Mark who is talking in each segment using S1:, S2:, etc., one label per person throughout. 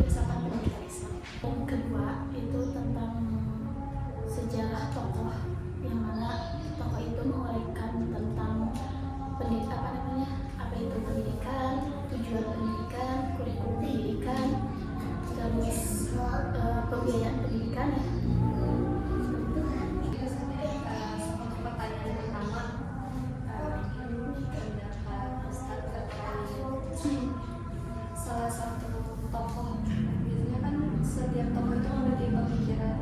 S1: misalkan pendidikan Islam. Yang kedua itu tentang sejarah tokoh, yang mana tokoh itu menguraikan tentang apa itu pendidikan, tujuan pendidikan, kurikulum pendidikan, terus pembiayaan pendidikan ya.
S2: Untuk pertanyaan pertama, pendapat Ustadz terkait salah satu tokoh. Biasanya kan setiap tokoh itu memiliki pemikiran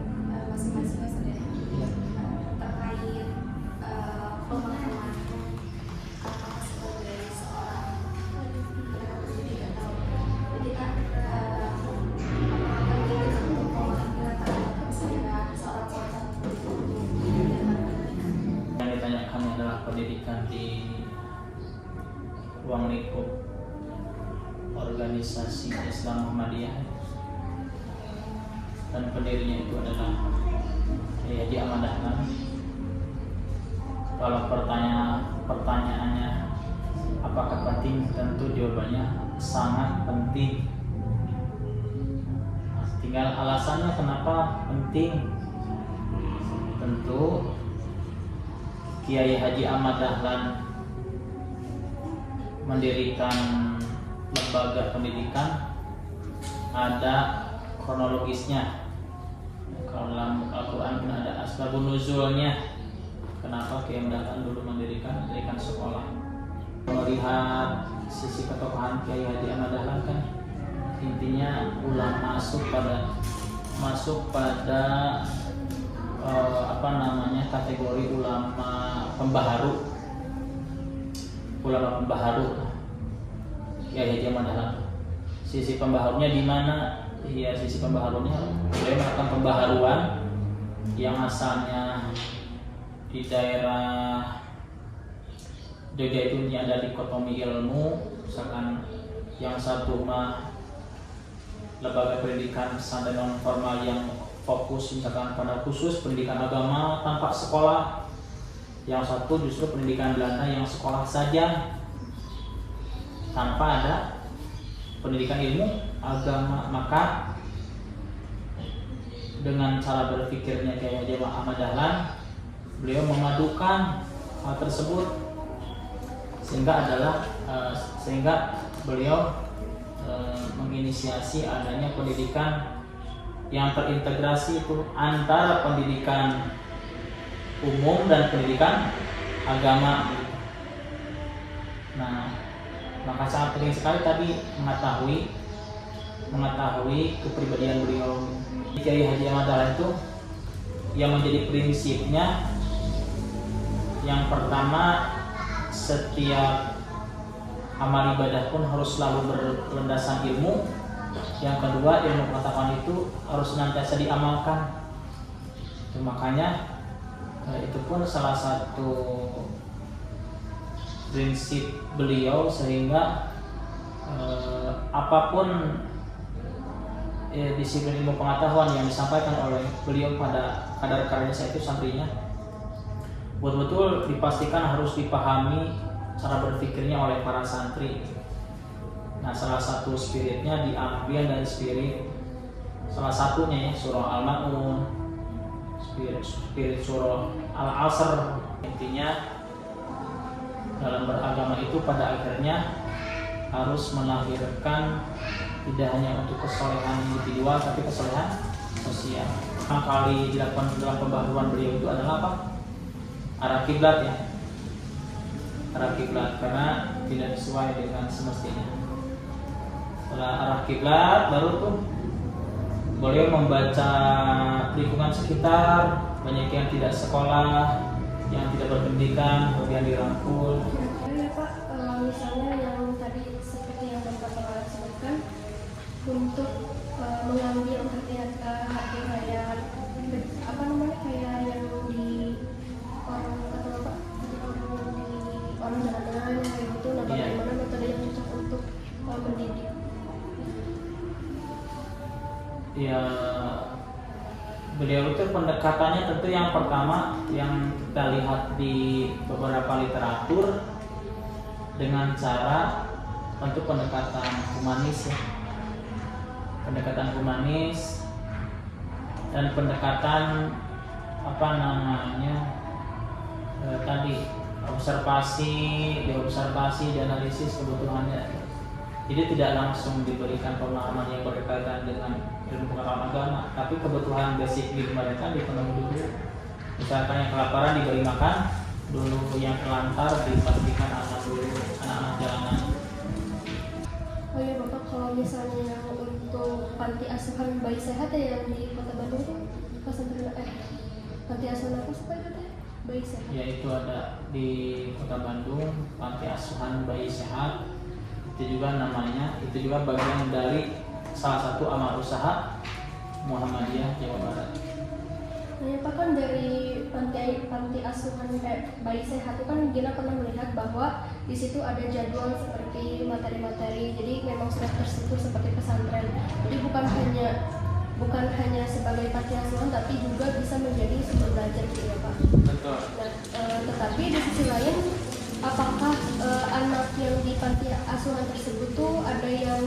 S2: masing-masing terkait pemahaman apakah sebagai seorang pendidik atau pendidikan apakah pendidik untuk memahami sejarah seorang tokoh.
S3: Yang ditanyakan adalah pendidikan di ruang lingkup organisasi Islam Muhammadiyah, dan pendirinya itu adalah Kiai Haji Ahmad Dahlan. Kalau pertanyaannya apakah penting, tentu jawabannya sangat penting. Tinggal alasannya kenapa penting. Tentu Kiai Haji Ahmad Dahlan mendirikan lembaga pendidikan ada kronologisnya. Kalau dalam Al-Quran ada asbabun nuzulnya, kenapa Kiai Ahmad Dahlan dulu mendirikan sekolah. Melihat sisi ketokohan Kiai Haji Ahmad Dahlan kan intinya masuk pada kategori ulama pembaharu Kiai Haji Ahmad Dahlan. Sisi pembaharunya di mana? Ya, sisi pembaharunya beliau melakukan pembaharuan yang asalnya di daerah Jogja itu ada dikotomi ilmu, misalkan yang satu mah lembaga pendidikan pesantren non formal yang fokus misalkan pada khusus pendidikan agama tanpa sekolah, yang satu justru pendidikan Belanda yang sekolah saja tanpa ada pendidikan ilmu agama. Maka dengan cara berpikirnya Kiai Haji Ahmad Dahlan, beliau memadukan hal tersebut sehingga beliau menginisiasi adanya pendidikan yang terintegrasi itu antara pendidikan umum dan pendidikan agama. Nah, maka sangat penting sekali tadi mengetahui kepribadian beliau. Kiai Haji Ahmad Dahlan itu yang menjadi prinsipnya, yang pertama, setiap amal ibadah pun harus selalu berlandasan ilmu. Yang kedua, ilmu pengetahuan itu harus senantiasa diamalkan. Makanya itu pun salah satu prinsip beliau, sehingga apapun disiplin ilmu pengetahuan yang disampaikan oleh beliau pada kadar-kadarnya, saya itu santrinya, betul-betul dipastikan harus dipahami cara berpikirnya oleh para santri. Nah, salah satu spiritnya diambil dari spirit salah satunya ya surah Al-Ma'un, spirit surah Al-Asr. Intinya dalam beragama itu pada akhirnya harus melahirkan tidak hanya untuk kesolehan individual tapi kesolehan sosial. Pertama kali dilakukan dalam pembaharuan beliau itu adalah apa? Arah kiblat ya. Arah kiblat karena tidak sesuai dengan semestinya. Setelah arah kiblat baru tuh beliau membaca lingkungan sekitar, banyak yang tidak sekolah, yang tidak berpendidikan, kemudian dirangkul.
S1: Ya Pak, misalnya yang tadi seperti yang Bapak sebutkan, untuk mengambil hati kayak kayak yang di orang kata Bapak, orang jalan-jalan kayak gitu. Nah, bagaimana metode yang cocok untuk mendidik?
S3: Ya, beliau itu pendekatannya tentu yang pertama yang kita lihat di beberapa literatur dengan cara tentu pendekatan humanis ya. pendekatan humanis dan pendekatan tadi diobservasi, dianalisis kebutuhannya. Jadi tidak langsung diberikan pemahaman yang berkaitan dengan ilmu pengetahuan agama, tapi kebutuhan basic di mereka dipenuhi dulu. Misalkan yang kelaparan diberi makan dulu, yang terlantar dipastikan aman dulu, anak-anak jalanan.
S1: Oh iya Bapak, kalau misalnya yang untuk panti asuhan bayi sehat ya yang di Kota Bandung tuh pesantren panti asuhan apa sih Pak katanya? Bayi sehat.
S3: Ya itu ada di Kota Bandung, panti asuhan bayi sehat. Itu juga bagian dari salah satu amal usaha Muhammadiyah Jawa Barat.
S1: Nah ya Pak, kan dari panti asuhan bayi sehat itu kan Gina pernah melihat bahwa di situ ada jadwal seperti materi-materi, jadi memang sudah terstruktur seperti pesantren. Jadi bukan hanya sebagai panti asuhan, tapi juga bisa menjadi sumber belajar gitu ya Pak.
S3: Betul.
S1: Nah, tetapi di sisi lain, apakah anak yang di panti asuhan tersebut tuh ada yang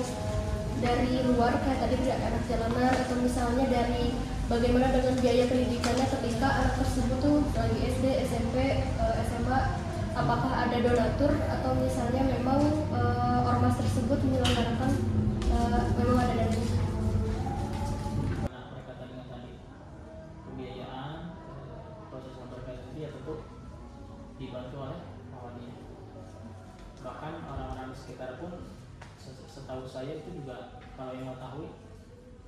S1: dari luar kayak tadi tidak anak jalanan, atau misalnya dari bagaimana dengan biaya pendidikannya ketika anak tersebut tuh lagi SD, SMP, SMA, apakah ada donatur atau misalnya memang ormas tersebut menyelenggarakan memang ada dananya?
S3: Nah, berkaitan dengan tadi pembiayaan, proses yang berkaitan dia tentu dibantu oleh Muhammadiyah. Bahkan orang-orang di sekitar pun setahu saya itu juga, kalau yang mengetahui,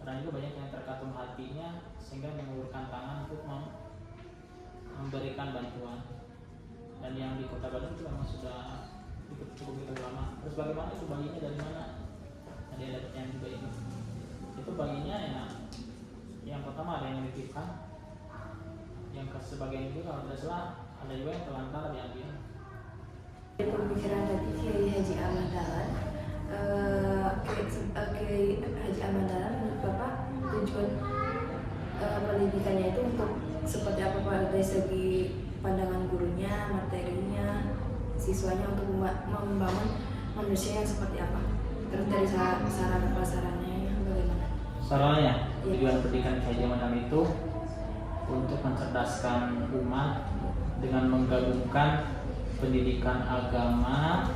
S3: karena juga banyak yang terkatung hatinya sehingga mengulurkan tangan untuk memberikan bantuan. Dan yang di Kota Bandung itu memang sudah cukup lama. Terus bagaimana itu bayinya dari mana? Ada yang dapatnya juga ini. Itu bayinya ya, yang pertama ada yang menitipkan, yang sebagian itu kalau tidak salah ada juga yang terlantar diambil.
S2: Pemikiran tadi Kiai Haji Ahmad Dahlan, Kiai Haji Ahmad Dahlan menurut Bapak tujuan pendidikannya itu untuk seperti apa Pak, dari segi pandangan gurunya, materinya, siswanya, untuk membangun manusia yang seperti apa? Terus dari sarana prasarannya bagaimana?
S3: Sarannya, tujuan pendidikan Kiai Haji Ahmad Dahlan itu untuk mencerdaskan umat dengan menggabungkan pendidikan agama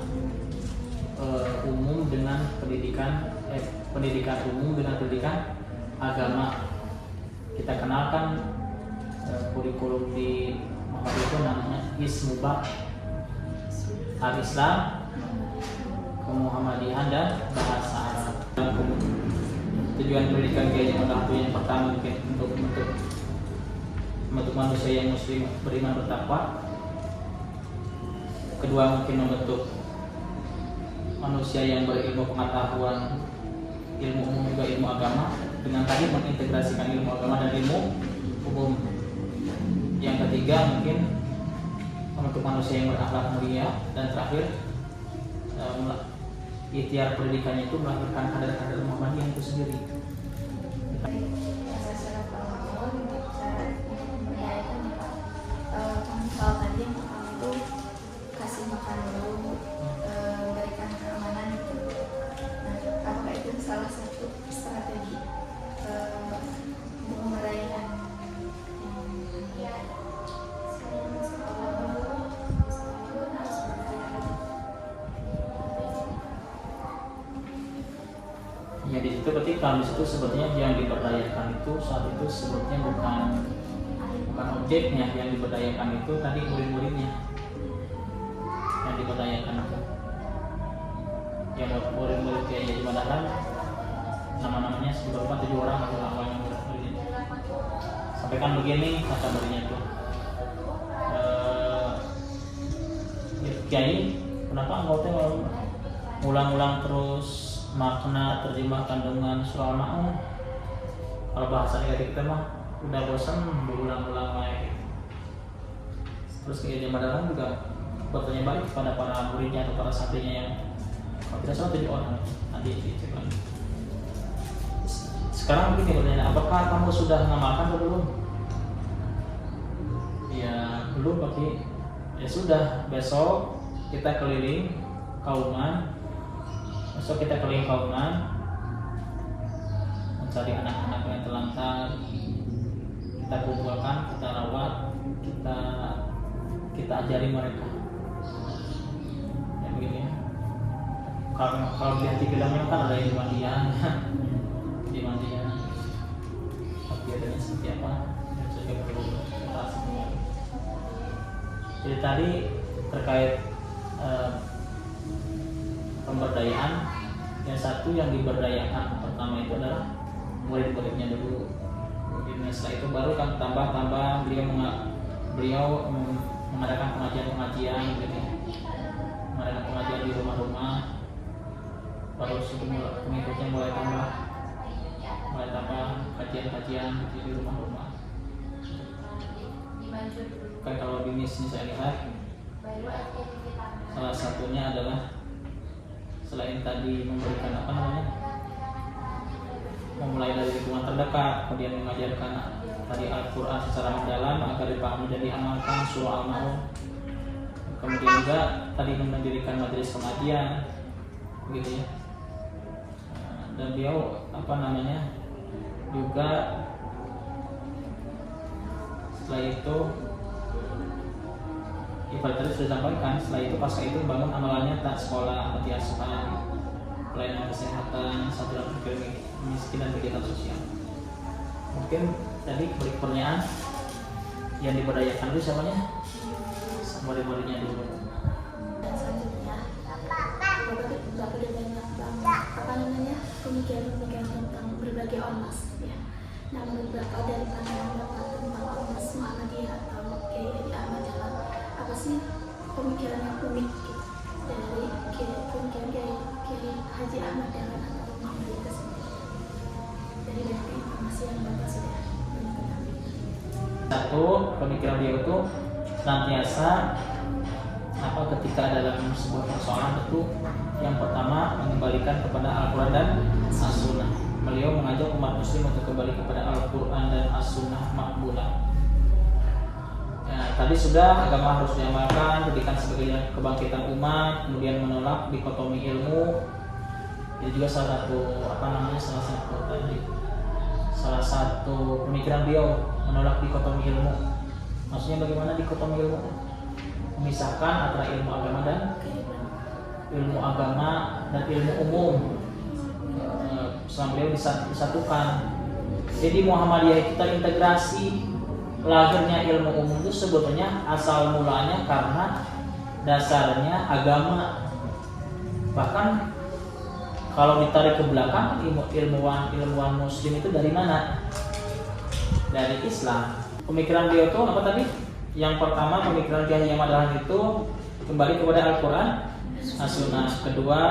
S3: umum dengan pendidikan umum dengan pendidikan agama. Kita kenalkan kurikulum di Muhammadiyah itu namanya Ismubak, Al-Islam, Kemuhammadiyahan dan bahasa Arab. Tujuan pendidikan Kiai Haji Ahmad Dahlan yang pertama mungkin untuk manusia yang muslim beriman bertakwa. Kedua mungkin membentuk manusia yang berilmu pengetahuan, ilmu umum juga ilmu agama, dengan tadi mengintegrasikan ilmu agama dan ilmu umum. Yang ketiga mungkin membentuk manusia yang berakhlak mulia, dan terakhir ikhtiar pendidikannya itu melahirkan kader-kader Muhammadiyah itu sendiri.
S2: Secara pengalaman untuk cara memperdayakan Pak, soal tadi yang pertama itu kasih makan dulu, berikan keamanan itu. Nah, apakah itu salah satu strategi untuk memperdayakan
S3: Ya di situ ketika di situ sebetulnya yang diberdayakan itu saat itu sebetulnya bukan objeknya yang diberdayakan, itu tadi murid-muridnya yang diberdayakan itu. Yang murid-murid Kiai Haji Ahmad Dahlan nama-namanya sekitar 7 orang atau awalnya murid-muridnya. Sampaikan begini kata muridnya itu, Kiai, kenapa engkau teh ulang-ulang terus makna terjemah kandungan surah Al-Ma'un? Kalau bahasa negatif kita mah udah bosan berulang-ulang lagi. Terus Kiai Haji Ahmad Dahlan juga bertanya balik kepada para muridnya atau para santrinya yang kalau tidak salah 7 orang nanti dicek. Sekarang begini pertanyaan, apakah kamu sudah mengamalkan atau belum? Ya belum, tapi ya sudah, besok kita keliling kauman. mencari anak-anak yang terlantar, kita kumpulkan, kita rawat, kita ajari mereka. Ya begitu ya. Kalau lihat di filmnya kan ada di mandian, di mandian. Kegiatannya seperti apa? Dan juga perlu kita semua. Jadi tadi terkait pemberdayaan, yang satu yang diberdayakan pertama itu adalah murid-muridnya dulu. Kemudian setelah itu baru kan tambah beliau mengadakan pengajian gitu ya. Mengadakan pengajian di rumah-rumah, baru pengikutnya mulai tambah kajian-kajian di rumah-rumah. Kan kalau di sini saya lihat salah satunya adalah selain tadi memberikan memulai dari lingkungan terdekat, kemudian mengajarkan tadi Al-Quran secara mendalam agar dipahami dan diamalkan, surah Al-Maun. Kemudian juga tadi mendirikan majelis pengajian, begitu ya. Dan beliau juga setelah itu ibarat tadi sudah sampaikan, setelah itu pasca itu bangun amalannya tak sekolah, panti asuhan, pelayanan kesehatan, satuan miskin dan kegiatan sosial. Mungkin tadi beri pertanyaan yang diberdayakan itu siapanya? Murid-muridnya dulu.
S4: Dan selanjutnya Bapak udah banyak banget pemikiran-pemikiran tentang berbagai ormas ya. Nah menurut Bapak dari pandangan Bapak tentang ormas Muhammadiyah atau Kiai Ahmad Dahlan, apa sih pemikiran yang unik gitu dari pemikiran Kiai Haji Ahmad Dahlan atau Muhammadiyah tersebut? Dari banyak informasi yang Bapak sudah ketahui.
S3: Satu, pemikiran beliau itu senantiasa ketika dalam sebuah persoalan itu yang pertama mengembalikan kepada Al-Quran dan As-Sunnah. Beliau mengajak umat muslim untuk kembali kepada Al-Quran dan As-Sunnah makbulah. Ya, tadi sudah agama harus diamalkan, pendidikan sebagai kebangkitan umat, kemudian menolak dikotomi ilmu. Ini juga salah satu pemikiran beliau, menolak dikotomi ilmu. Maksudnya bagaimana dikotomi ilmu? Memisahkan antara ilmu agama dan ilmu umum. Selama beliau disatukan. Jadi Muhammadiyah kita integrasi. Lahirnya ilmu umum itu sebetulnya asal mulanya karena dasarnya agama. Bahkan kalau ditarik ke belakang, ilmuwan muslim itu dari mana? Dari Islam. Pemikiran beliau itu apa tadi? Yang pertama, pemikiran Kiai Ahmad Dahlan itu kembali kepada Al-Quran, As-Sunnah. Kedua,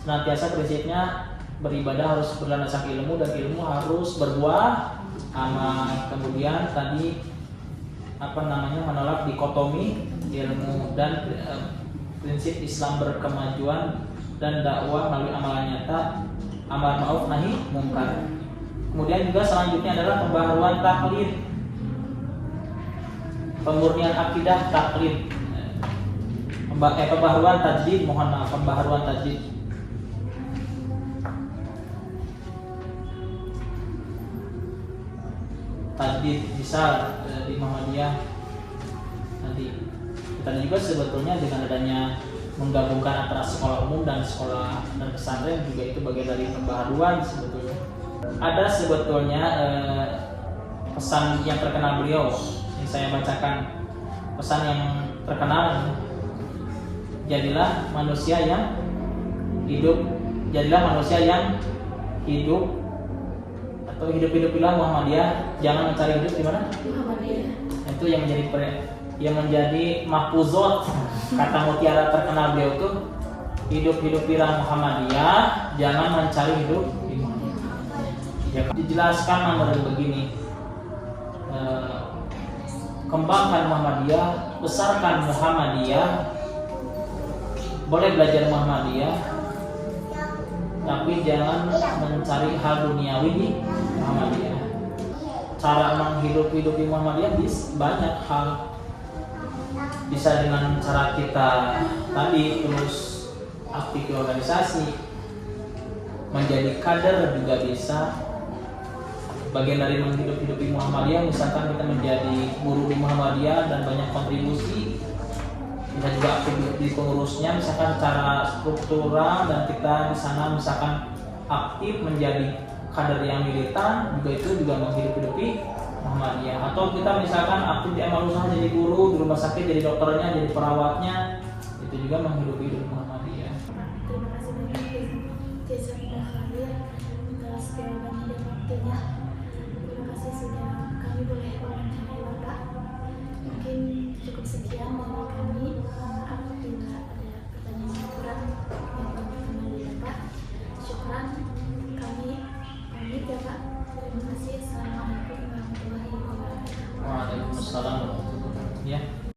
S3: senantiasa prinsipnya beribadah harus berlandaskan ilmu dan ilmu harus berbuah amal. Kemudian tadi menolak dikotomi ilmu dan prinsip Islam berkemajuan dan dakwah melalui amalan nyata, amar ma'ruf nahi mungkar. Kemudian juga selanjutnya adalah pembaharuan taklid, pemurnian akidah taklid, pembaharuan tajdid, pembaharuan tajdid. Tajdid misal di Muhammadiyah nanti kita juga sebetulnya dengan adanya menggabungkan antara sekolah umum dan sekolah dan pesantren juga itu bagian dari pembaharuan sebetulnya. Ada sebetulnya pesan yang terkenal beliau. Ini saya bacakan pesan yang terkenal. Jadilah manusia yang hidup atau hidup-hidupilah Muhammadiyah, jangan mencari hidup di mana?
S4: Muhammadiyah.
S3: Itu yang menjadi mahfuzot kata mutiara terkenal beliau itu, hidup-hidupilah Muhammadiyah, jangan mencari hidup di Muhammadiyah. Ya, dijelaskan menurut begini, kembangkan Muhammadiyah, besarkan Muhammadiyah, boleh belajar Muhammadiyah, tapi jangan mencari hal duniawi di Muhammadiyah. Cara menghidupi Muhammadiyah banyak hal. Bisa dengan cara kita tadi terus aktif di organisasi, menjadi kader juga bisa, bagian dari menghidupi Muhammadiyah, misalkan kita menjadi guru di Muhammadiyah dan banyak kontribusi, kita juga aktif di pengurusnya, misalkan secara struktural, dan kita di sana misalkan aktif menjadi kader yang militan, juga itu juga menghidupi Muhammadiyah. Atau kita misalkan aktif di amal usaha jadi guru di rumah sakit, jadi dokternya, jadi perawatnya, itu juga menghidupi Muhammadiyah.
S4: Terima kasih banyak Jason dan Khalil atas jawaban dan waktunya. Terima kasih sudah